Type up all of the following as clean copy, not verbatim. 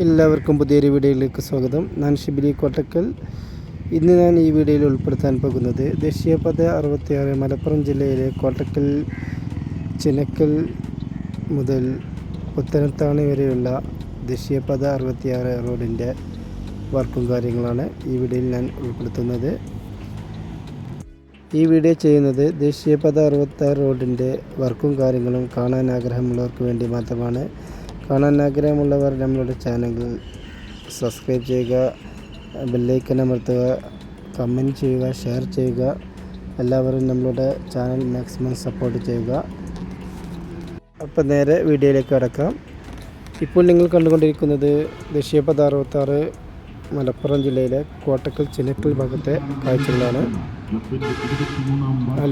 എല്ലാവർക്കും പുതിയൊരു വീഡിയോയിലേക്ക് സ്വാഗതം. ഞാൻ ഷിബിലി കോട്ടക്കൽ. ഇന്ന് ഞാൻ ഈ വീഡിയോയിൽ ഉൾപ്പെടുത്താൻ പോകുന്നത് ദേശീയപാത 66 മലപ്പുറം ജില്ലയിലെ കോട്ടക്കൽ ചിനക്കൽ മുതൽ പുത്തനത്താണി വരെയുള്ള ദേശീയപാത 66 റോഡിൻ്റെ വർക്കും കാര്യങ്ങളാണ് ഈ വീഡിയോയിൽ ഞാൻ ഉൾപ്പെടുത്തുന്നത്. ഈ വീഡിയോ ചെയ്യുന്നത് ദേശീയപാത 66 റോഡിൻ്റെ വർക്കും കാര്യങ്ങളും കാണാൻ ആഗ്രഹമുള്ളവർക്ക് വേണ്ടി മാത്രമാണ്. കാണാൻ ആഗ്രഹമുള്ളവർ നമ്മളുടെ ചാനൽ സബ്സ്ക്രൈബ് ചെയ്യുക, ബെല്ലൈക്കൺ അമർത്തുക, കമൻറ്റ് ചെയ്യുക, ഷെയർ ചെയ്യുക. എല്ലാവരും നമ്മളുടെ ചാനൽ മാക്സിമം സപ്പോർട്ട് ചെയ്യുക. അപ്പോൾ നേരെ വീഡിയോയിലേക്ക് കടക്കാം. ഇപ്പോൾ നിങ്ങൾ കണ്ടുകൊണ്ടിരിക്കുന്നത് ദേശീയപാത 66 മലപ്പുറം ജില്ലയിലെ കോട്ടക്കൽ ചിനക്കൽ ഭാഗത്തെ കാഴ്ചകളാണ്.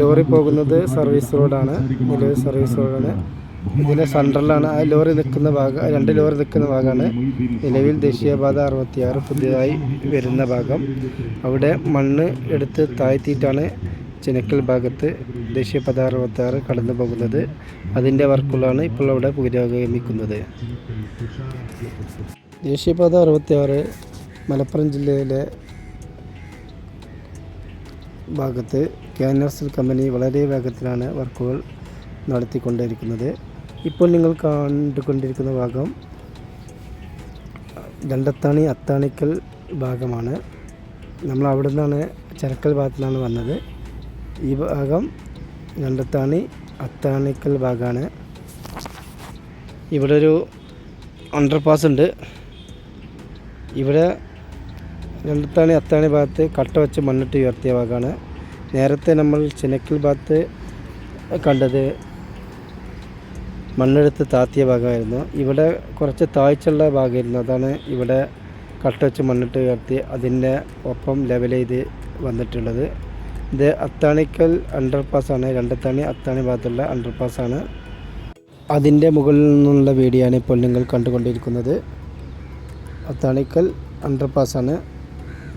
ലോറി പോകുന്നത് സർവീസ് റോഡാണ്, നിലവിൽ സർവീസ് റോഡാണ്. ഇതിൻ്റെ സെൻട്രലാണ് ആ ലോറി നിൽക്കുന്ന ഭാഗം, രണ്ട് ലോറി നിൽക്കുന്ന ഭാഗമാണ് നിലവിൽ ദേശീയപാത 66 പുതിയതായി വരുന്ന ഭാഗം. അവിടെ മണ്ണ് എടുത്ത് താഴ്ത്തിയിട്ടാണ് ചിനക്കൽ ഭാഗത്ത് ദേശീയപാത 66 കടന്നു പോകുന്നത്. അതിൻ്റെ വർക്കുകളാണ് ഇപ്പോൾ അവിടെ പുരോഗമിക്കുന്നത്. ദേശീയപാത 66 മലപ്പുറം ജില്ലയിലെ ഭാഗത്ത് KNRCL കമ്പനി വളരെ വേഗത്തിലാണ് വർക്കുകൾ നടത്തിക്കൊണ്ടിരിക്കുന്നത്. ഇപ്പോൾ നിങ്ങൾ കണ്ടുകൊണ്ടിരിക്കുന്ന ഭാഗം രണ്ടത്താണി അത്താണിക്കൽ ഭാഗമാണ്. നമ്മൾ അവിടെ നിന്നാണ് ചിനക്കൽ ഭാഗത്തു നിന്നാണ് വന്നത്. ഈ ഭാഗം രണ്ടത്താണി അത്താണിക്കൽ ഭാഗമാണ്. ഇവിടെ ഒരു അണ്ടർപാസ് ഉണ്ട്. ഇവിടെ രണ്ടത്താണി അത്താണി ഭാഗത്ത് കട്ട വെച്ച് മണ്ണിട്ട് ഉയർത്തിയ ഭാഗമാണ്. നേരത്തെ നമ്മൾ ചിനക്കൽ ഭാഗത്ത് കണ്ടത് മണ്ണെടുത്ത് താത്തിയ ഭാഗമായിരുന്നു. ഇവിടെ കുറച്ച് താഴ്ചയുള്ള ഭാഗമായിരുന്നു. അതാണ് ഇവിടെ കട്ട വെച്ച് മണ്ണിട്ട് ഉയർത്തി അതിൻ്റെ ഒപ്പം ലെവൽ ചെയ്ത് വന്നിട്ടുള്ളത്. ഇത് അത്താണിക്കൽ അണ്ടർപാസ്സാണ്. രണ്ടത്താണി അത്താണി ഭാഗത്തുള്ള അണ്ടർപാസ്സാണ്. അതിൻ്റെ മുകളിൽ നിന്നുള്ള വീഡിയോ ആണ് ഇപ്പോൾ നിങ്ങൾ കണ്ടുകൊണ്ടിരിക്കുന്നത്. അത്താണിക്കൽ അണ്ടർപാസ്സാണ്.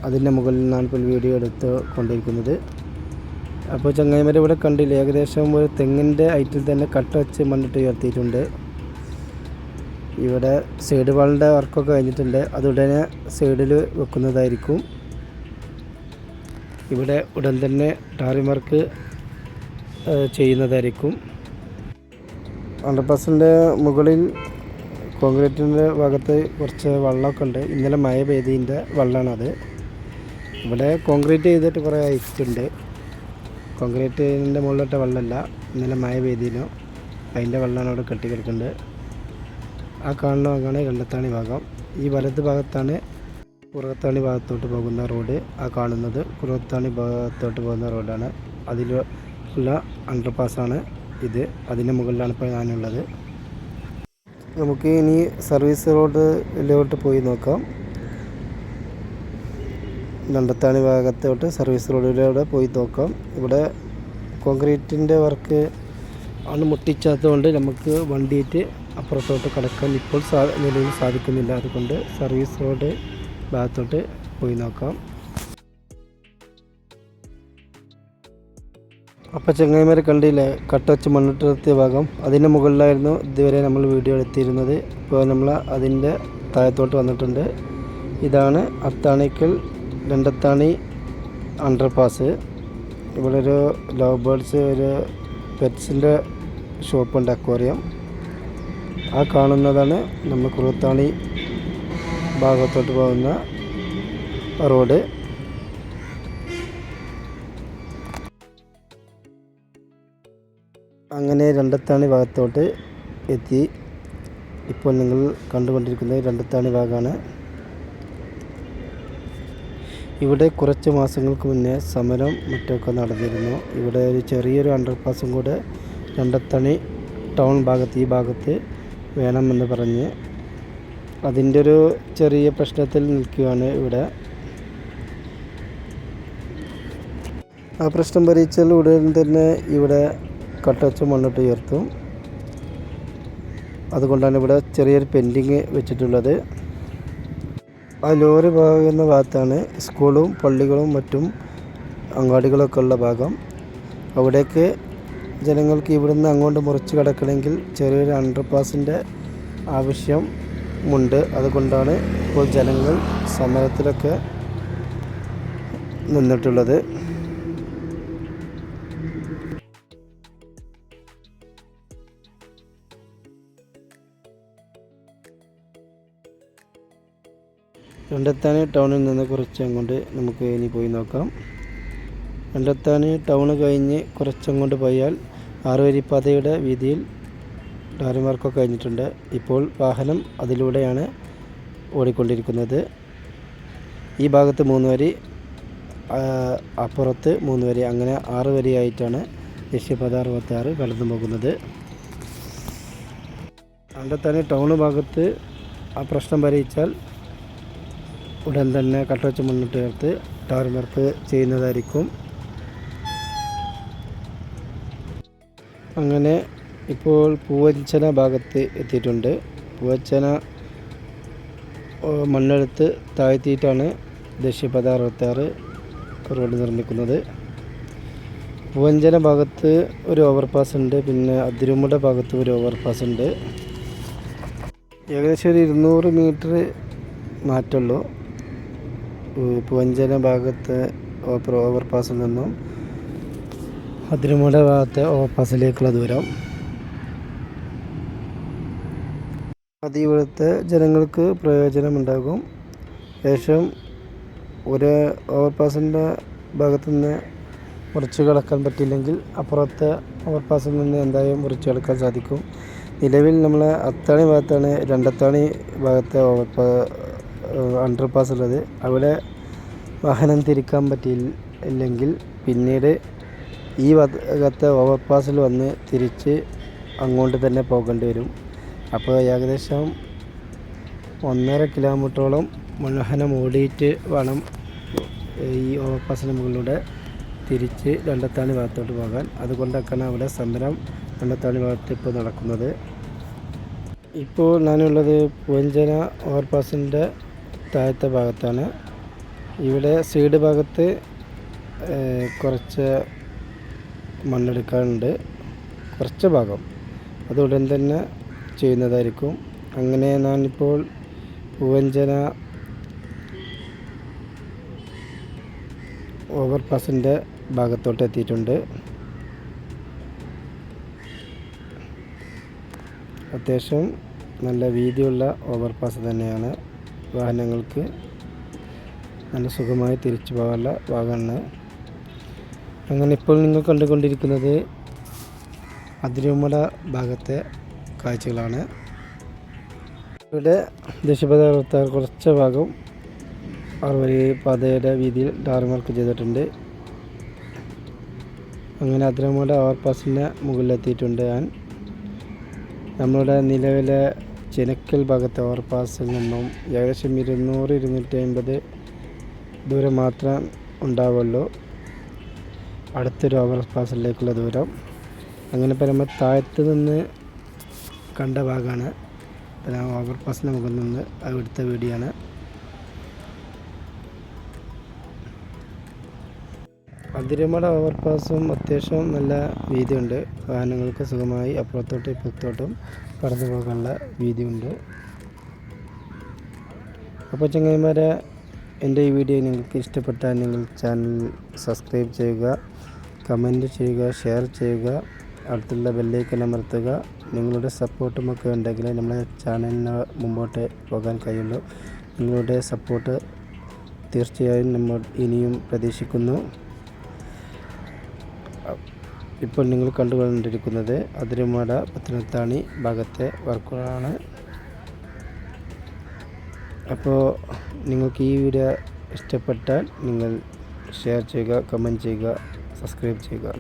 അതിൻ്റെ മുകളിൽ നിന്നാണ് ഇപ്പോൾ വീഡിയോ എടുത്ത് കൊണ്ടിരിക്കുന്നത്. അപ്പോൾ ചങ്ങായിമാരെ ഇവിടെ കണ്ടില്ല, ഏകദേശം ഒരു തെങ്ങിൻ്റെ ഹൈറ്റിൽ തന്നെ കട്ട വെച്ച് മണ്ണിട്ട് ഉയർത്തിയിട്ടുണ്ട്. ഇവിടെ സൈഡ് വാളിൻ്റെ വർക്കൊക്കെ കഴിഞ്ഞിട്ടുണ്ട്. അതുടനെ സൈഡിൽ വെക്കുന്നതായിരിക്കും. ഇവിടെ ഉടൻ തന്നെ ടാറിംഗ് വർക്ക് ചെയ്യുന്നതായിരിക്കും. അണ്ടർപാസിൻ്റെ മുകളിൽ കോൺക്രീറ്റിൻ്റെ ഭാഗത്ത് കുറച്ച് വെള്ളമൊക്കെ ഉണ്ട്. ഇന്നലെ മഴ പെയ്തതിൻ്റെ വെള്ളമാണത്. ഇവിടെ കോൺക്രീറ്റ് ചെയ്തിട്ട് കുറേ ഐറ്റുണ്ട്. കോൺക്രീറ്റിൻ്റെ മുകളിലിട്ട വെള്ളമല്ല, ഇന്നലെ മഴ പെയ്തിനോ അതിൻ്റെ വെള്ളമാണ് അവിടെ കെട്ടി കിടക്കുന്നത്. ആ കാണുന്ന ഭാഗമാണ് രണ്ടത്താണി ഭാഗം. ഈ വലത് ഭാഗത്താണ് കുറവത്താണി ഭാഗത്തോട്ട് പോകുന്ന റോഡ്. ആ കാണുന്നത് കുറവത്താണി ഭാഗത്തോട്ട് പോകുന്ന റോഡാണ്. അതിലുള്ള അണ്ടർപാസ്സാണ് ഇത്. അതിൻ്റെ മുകളിലാണ് ഇപ്പോൾ ഞാനുള്ളത്. നമുക്ക് ഇനി സർവീസ് റോഡിലോട്ട് പോയി നോക്കാം. രണ്ടത്താണി ഭാഗത്തോട്ട് സർവീസ് റോഡിലൂടെ പോയി നോക്കാം. ഇവിടെ കോൺക്രീറ്റിൻ്റെ വർക്ക് ആണ് മുട്ടിച്ചാത്തതുകൊണ്ട് നമുക്ക് വണ്ടിയിട്ട് അപ്പുറത്തോട്ട് കടക്കാൻ ഇപ്പോൾ നിലവിൽ സാധിക്കുന്നില്ല. അതുകൊണ്ട് സർവീസ് റോഡ് ഭാഗത്തോട്ട് പോയി നോക്കാം. അപ്പോൾ ചങ്ങായിമാരെ കണ്ടില്ലേ, കട്ട വെച്ച് മണ്ണിട്ടെത്തിയ ഭാഗം. അതിൻ്റെ മുകളിലായിരുന്നു ഇതുവരെ നമ്മൾ വീഡിയോ എടുത്തിരുന്നത്. ഇപ്പോൾ നമ്മൾ അതിൻ്റെ താഴത്തോട്ട് വന്നിട്ടുണ്ട്. ഇതാണ് അത്താണിക്കൽ രണ്ടത്താണി അണ്ടർപാസ്. ഇവിടെ ഒരു ലവ് ബേർഡ്സ്, ഒരു പെറ്റ്സിൻ്റെ ഷോപ്പുണ്ട്, അക്വേറിയം. ആ കാണുന്നതാണ് നമ്മൾ കുറവത്താണി ഭാഗത്തോട്ട് പോകുന്ന റോഡ്. അങ്ങനെ രണ്ടത്താണി ഭാഗത്തോട്ട് എത്തി. ഇപ്പോൾ നിങ്ങൾ കണ്ടുകൊണ്ടിരിക്കുന്നത് രണ്ടത്താണി ഭാഗമാണ്. ഇവിടെ കുറച്ച് മാസങ്ങൾക്ക് മുന്നേ സമരം മറ്റൊക്കെ നടന്നിരുന്നു. ഇവിടെ ഒരു ചെറിയൊരു അണ്ടർപാസും കൂടെ രണ്ടത്താണി ടൗൺ ഭാഗത്ത്, ഈ ഭാഗത്ത് വേണമെന്ന് പറഞ്ഞ് അതിൻ്റെ ഒരു ചെറിയ പ്രശ്നത്തിൽ നിൽക്കുകയാണ് ഇവിടെ. ആ പ്രശ്നം പരിഹരിച്ചാൽ ഉടൻ തന്നെ ഇവിടെ കട്ടവച്ച് മണ്ണിട്ട് ഉയർത്തും. അതുകൊണ്ടാണ് ഇവിടെ ചെറിയൊരു പെൻഡിങ് വെച്ചിട്ടുള്ളത്. ആ ലോറി പോകുന്ന ഭാഗത്താണ് സ്കൂളും പള്ളികളും മറ്റും അങ്ങാടികളൊക്കെ ഉള്ള ഭാഗം. അവിടേക്ക് ജനങ്ങൾക്ക് ഇവിടുന്ന് അങ്ങോട്ട് മുറിച്ച് കിടക്കണമെങ്കിൽ ചെറിയൊരു അണ്ടർപാസിൻ്റെ ആവശ്യം ഉണ്ട്. അതുകൊണ്ടാണ് ഇപ്പോൾ ജനങ്ങൾ സമരത്തിലൊക്കെ നിന്നിട്ടുള്ളത്. രണ്ടത്താണി ടൗണിൽ നിന്ന് കുറച്ച് അങ്ങോട്ട് നമുക്ക് ഇനി പോയി നോക്കാം. രണ്ടത്താണി ടൗൺ കഴിഞ്ഞ് കുറച്ചങ്ങോട്ട് പോയാൽ 6 വരിപ്പാതയുടെ വീതിയിൽ ടാറിംഗ് വർക്കൊക്കെ കഴിഞ്ഞിട്ടുണ്ട്. ഇപ്പോൾ വാഹനം അതിലൂടെയാണ് ഓടിക്കൊണ്ടിരിക്കുന്നത്. ഈ ഭാഗത്ത് 3 വരി, അപ്പുറത്ത് 3 വരി, അങ്ങനെ 6 വരിയായിട്ടാണ് ദേശീയപാത 66 കടന്നു പോകുന്നത്. രണ്ടത്താണി ടൗൺ ഭാഗത്ത് ആ പ്രശ്നം പരിഹരിച്ചാൽ ഉടൻ തന്നെ കട്ടവച്ച് മുന്നിട്ട് ചേർത്ത് ടാറിംഗ് വർക്ക് ചെയ്യുന്നതായിരിക്കും. അങ്ങനെ ഇപ്പോൾ പൂവഞ്ചന ഭാഗത്ത് എത്തിയിട്ടുണ്ട്. പൂവഞ്ചന മണ്ണെടുത്ത് താഴ്ത്തിയിട്ടാണ് ദേശീയപാത 66 റോഡ് നിർമ്മിക്കുന്നത്. പൂവഞ്ചന ഭാഗത്ത് ഒരു ഓവർപാസ് ഉണ്ട്, പിന്നെ അതിരുമുട ഭാഗത്ത് ഒരു ഓവർപാസ് ഉണ്ട്. ഏകദേശം ഒരു 200 മീറ്റർ മാറ്റുള്ളൂ പൂവഞ്ചന ഭാഗത്ത് ഓവർപാസിൽ നിന്നും അതിരുമുട ഭാഗത്തെ ഓവർപാസിലേക്കുള്ള ദൂരം. അത് ഇവിടുത്തെ ജനങ്ങൾക്ക് പ്രയോജനമുണ്ടാകും. ശേഷം ഒരു ഓവർപാസിൻ്റെ ഭാഗത്തു നിന്ന് മുറിച്ച് കടക്കാൻ പറ്റില്ലെങ്കിൽ അപ്പുറത്തെ ഓവർപാസിൽ നിന്ന് എന്തായാലും മുറിച്ച് കടക്കാൻ സാധിക്കും. നിലവിൽ നമ്മൾ അത്താണി ഭാഗത്താണ് രണ്ടത്താണി ഭാഗത്തെ അണ്ടർപാസ് ഉള്ളത്. അവിടെ വാഹനം തിരിക്കാൻ പറ്റിയില്ലെങ്കിൽ പിന്നീട് ഈ ഭാഗത്തെ ഓവർപാസിൽ വന്ന് തിരിച്ച് അങ്ങോട്ട് തന്നെ പോകേണ്ടി വരും. അപ്പോൾ ഏകദേശം 1.5 കിലോമീറ്ററോളം വാഹനം ഓടിയിട്ട് വേണം ഈ ഓവർപാസിന് മുകളിലൂടെ തിരിച്ച് രണ്ടത്താണി ഭാഗത്തോട്ട് പോകാൻ. അതുകൊണ്ടൊക്കെയാണ് അവിടെ സമരം രണ്ടത്താണി ഭാഗത്ത് ഇപ്പോൾ നടക്കുന്നത്. ഇപ്പോൾ ഞാനുള്ളത് പൂവഞ്ചന ഓവർപാസിൻ്റെ താഴത്തെ ഭാഗത്താണ്. ഇവിടെ സൈഡ് ഭാഗത്ത് കുറച്ച് മണ്ണെടുക്കാനുണ്ട്, കുറച്ച് ഭാഗം അത് ഉടൻ തന്നെ ചെയ്യുന്നതായിരിക്കും. അങ്ങനെ ഞാനിപ്പോൾ പൂവഞ്ചന ഓവർപാസിൻ്റെ ഭാഗത്തോട്ട് എത്തിയിട്ടുണ്ട്. അത്യാവശ്യം നല്ല വീതിയുള്ള ഓവർപാസ് തന്നെയാണ്. വാഹനങ്ങൾക്ക് നല്ല സുഖമായി തിരിച്ചു പോകാനുള്ള ഭാഗമാണ്. അങ്ങനെ ഇപ്പോൾ നിങ്ങൾ കണ്ടുകൊണ്ടിരിക്കുന്നത് അതിരുമുട ഭാഗത്തെ കാഴ്ചകളാണ്. ഇവിടെ ദേശീയപാത 66 കുറച്ച് ഭാഗം 6 വരി പാതയുടെ വീതിയിൽ ടാറിംഗ് വർക്ക് ചെയ്തിട്ടുണ്ട്. അങ്ങനെ അതിരുമുട ഓവർപാസിൻ്റെ മുകളിലെത്തിയിട്ടുണ്ട് ഞാൻ. നമ്മളുടെ നിലവിലെ ചിനക്കൽ ഭാഗത്തെ ഓവർപാസിൽ നിന്നും ഏകദേശം 200-250 ദൂരം മാത്രം ഉണ്ടാവുള്ളൂ അടുത്തൊരു ഓവർപാസിലേക്കുള്ള ദൂരം. അങ്ങനെ പറയുമ്പോൾ താഴത്ത് നിന്ന് കണ്ട ഭാഗമാണ്. ഞാൻ ഓവർപാസിന് മുകളിൽ നിന്ന് അവിടുത്തെ വീഡിയോ ആണ്. അതിരുമട ഓവർപാസും അത്യാവശ്യം നല്ല വീതിയുണ്ട്. വാഹനങ്ങൾക്ക് സുഖമായി അപ്പുറത്തോട്ടും ഇപ്പുറത്തോട്ടും കടന്നു പോകാനുള്ള വീതിയുണ്ട്. അപ്പോൾ ചങ്ങായിമാരെ, എൻ്റെ ഈ വീഡിയോ നിങ്ങൾക്ക് ഇഷ്ടപ്പെട്ടാൽ നിങ്ങൾ ചാനൽ സബ്സ്ക്രൈബ് ചെയ്യുക, കമൻറ്റ് ചെയ്യുക, ഷെയർ ചെയ്യുക, അടുത്തുള്ള ബെല്ലൈക്കൺ അമർത്തുക. നിങ്ങളുടെ സപ്പോർട്ടുമൊക്കെ ഉണ്ടെങ്കിൽ നമ്മളെ ചാനലിന് മുമ്പോട്ട് പോകാൻ കഴിയുള്ളൂ. നിങ്ങളുടെ സപ്പോർട്ട് തീർച്ചയായും നമ്മൾ ഇനിയും പ്രതീക്ഷിക്കുന്നു. ഇപ്പോൾ നിങ്ങൾ കണ്ടുകൊണ്ടിരിക്കുന്നത് അതിരുമട പത്തനത്താണി ഭാഗത്തെ വർക്കുകളാണ്. അപ്പോൾ നിങ്ങൾക്ക് ഈ വീഡിയോ ഇഷ്ടപ്പെട്ടാൽ നിങ്ങൾ ഷെയർ ചെയ്യുക, കമൻറ്റ് ചെയ്യുക, സബ്സ്ക്രൈബ് ചെയ്യുക.